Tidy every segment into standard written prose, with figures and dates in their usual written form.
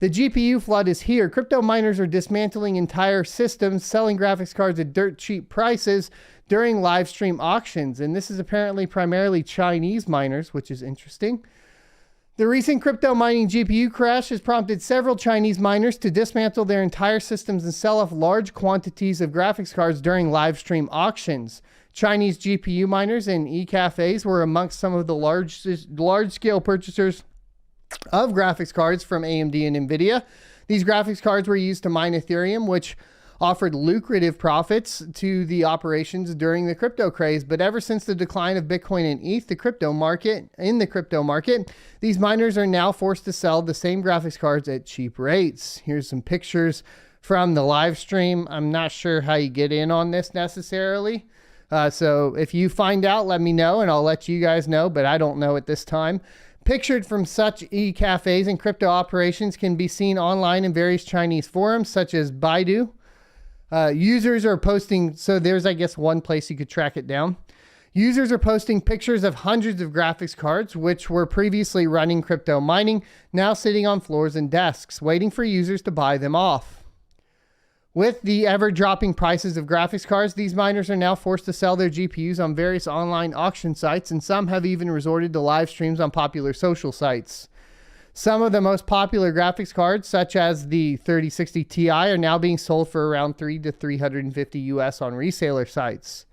The GPU flood is here. Crypto miners are dismantling entire systems, selling graphics cards at dirt cheap prices during live stream auctions. And this is apparently primarily Chinese miners, which is interesting. The recent crypto mining GPU crash has prompted several Chinese miners to dismantle their entire systems and sell off large quantities of graphics cards during live stream auctions. Chinese GPU miners and e-cafes were amongst some of the large-scale purchasers of graphics cards from AMD and NVIDIA. These graphics cards were used to mine Ethereum, which offered lucrative profits to the operations during the crypto craze. But ever since the decline of Bitcoin and ETH, the crypto market, these miners are now forced to sell the same graphics cards at cheap rates. Here's some pictures from the live stream. I'm not sure how you get in on this necessarily. So if you find out, let me know and I'll let you guys know, but I don't know at this time. Pictured from such e-cafes and crypto operations can be seen online in various Chinese forums such as Baidu. Users are posting, so there's, I guess, one place you could track it down. Users are posting pictures of hundreds of graphics cards, which were previously running crypto mining, now sitting on floors and desks, waiting for users to buy them off. With the ever-dropping prices of graphics cards, these miners are now forced to sell their GPUs on various online auction sites, and some have even resorted to live streams on popular social sites. Some of the most popular graphics cards, such as the 3060 Ti, are now being sold for around $300 to $350 US on reseller sites.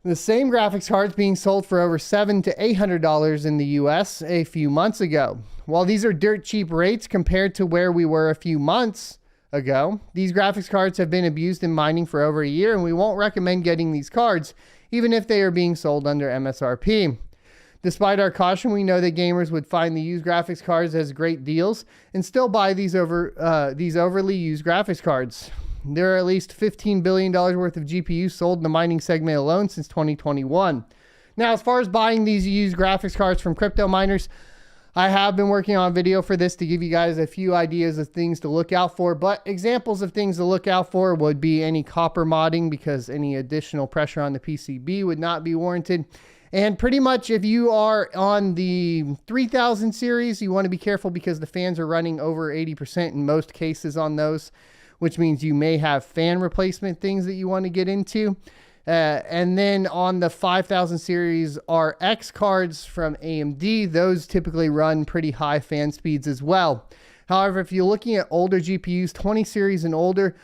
The same graphics cards being sold for over $700 to $800 in the US a few months ago. While these are dirt cheap rates compared to where we were a few months ago, these graphics cards have been abused in mining for over a year, and we won't recommend getting these cards, even if they are being sold under MSRP. Despite our caution, we know that gamers would find the used graphics cards as great deals and still buy these overly used graphics cards. There are at least $15 billion worth of GPUs sold in the mining segment alone since 2021. Now, as far as buying these used graphics cards from crypto miners, I have been working on a video for this to give you guys a few ideas of things to look out for, but examples of things to look out for would be any copper modding, because any additional pressure on the PCB would not be warranted. And pretty much if you are on the 3000 series, you want to be careful because the fans are running over 80% in most cases on those, which means you may have fan replacement things that you want to get into. And then on the 5000 series RX cards from AMD, those typically run pretty high fan speeds as well. However, if you're looking at older GPUs, 20 series and older,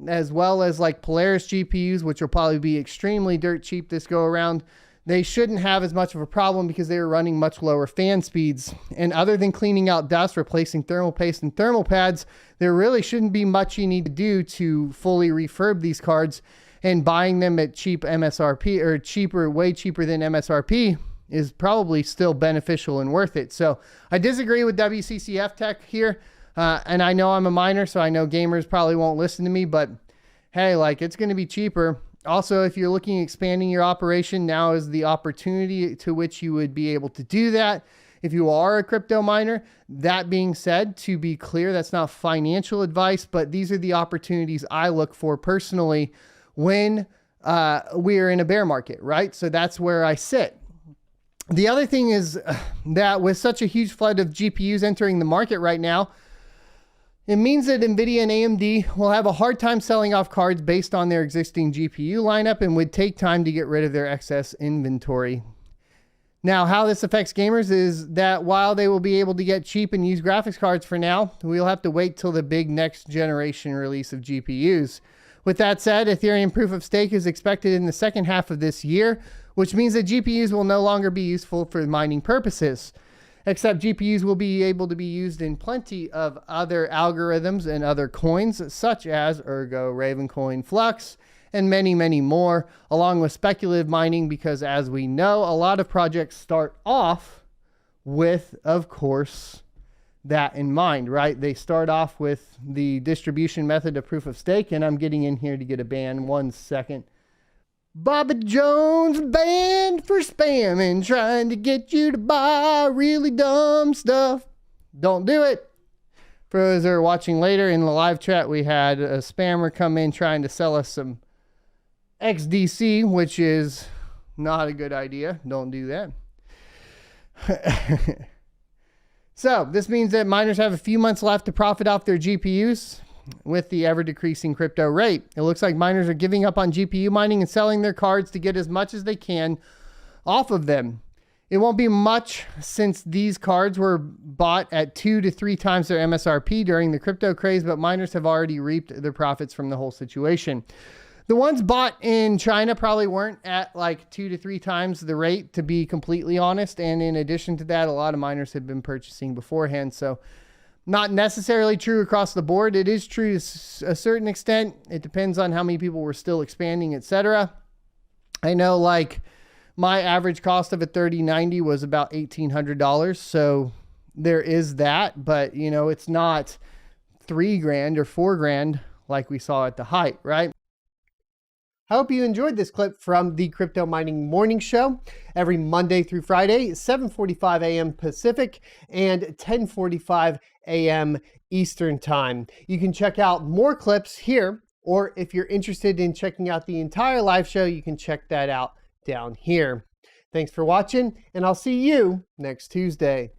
as well as like Polaris GPUs, which will probably be extremely dirt cheap this go around, they shouldn't have as much of a problem because they are running much lower fan speeds. And other than cleaning out dust, replacing thermal paste and thermal pads, there really shouldn't be much you need to do to fully refurb these cards. And buying them at cheap MSRP, or cheaper, way cheaper than MSRP, is probably still beneficial and worth it. So I disagree with WCCF Tech here. And I know I'm a miner, so I know gamers probably won't listen to me, but hey, like, it's going to be cheaper. Also, if you're looking at expanding your operation, now is the opportunity to which you would be able to do that. If you are a crypto miner, that being said, to be clear, that's not financial advice, but these are the opportunities I look for personally when we're in a bear market, right? So that's where I sit. The other thing is that with such a huge flood of GPUs entering the market right now, it means that NVIDIA and AMD will have a hard time selling off cards based on their existing GPU lineup and would take time to get rid of their excess inventory. Now, how this affects gamers is that while they will be able to get cheap and used graphics cards for now, we'll have to wait till the big next generation release of GPUs. With that said, Ethereum proof of stake is expected in the second half of this year, which means that GPUs will no longer be useful for mining purposes. Except GPUs will be able to be used in plenty of other algorithms and other coins, such as Ergo, Ravencoin, Flux, and many, many more, along with speculative mining, because as we know, a lot of projects start off with, of course, that in mind, right? They start off with the distribution method of proof of stake, and I'm getting in here to get a ban. 1 second. Bobby Jones banned for spamming, trying to get you to buy really dumb stuff. Don't do it. For those that are watching later, in the live chat, we had a spammer come in trying to sell us some XDC, which is not a good idea. Don't do that. So this means that miners have a few months left to profit off their GPUs with the ever decreasing crypto rate. It looks like miners are giving up on GPU mining and selling their cards to get as much as they can off of them. It won't be much since these cards were bought at 2 to 3 times their MSRP during the crypto craze, but miners have already reaped their profits from the whole situation. The ones bought in China probably weren't at like 2 to 3 times the rate, to be completely honest. And in addition to that, a lot of miners had been purchasing beforehand. So not necessarily true across the board. It is true to a certain extent. It depends on how many people were still expanding, etc. I know like my average cost of a 3090 was about $1,800. So there is that, but you know, it's not $3,000 or $4,000 like we saw at the height, right? I hope you enjoyed this clip from the Crypto Mining Morning Show every Monday through Friday, 7:45 a.m. Pacific and 10:45 a.m. Eastern Time. You can check out more clips here, or if you're interested in checking out the entire live show, you can check that out down here. Thanks for watching, and I'll see you next Tuesday.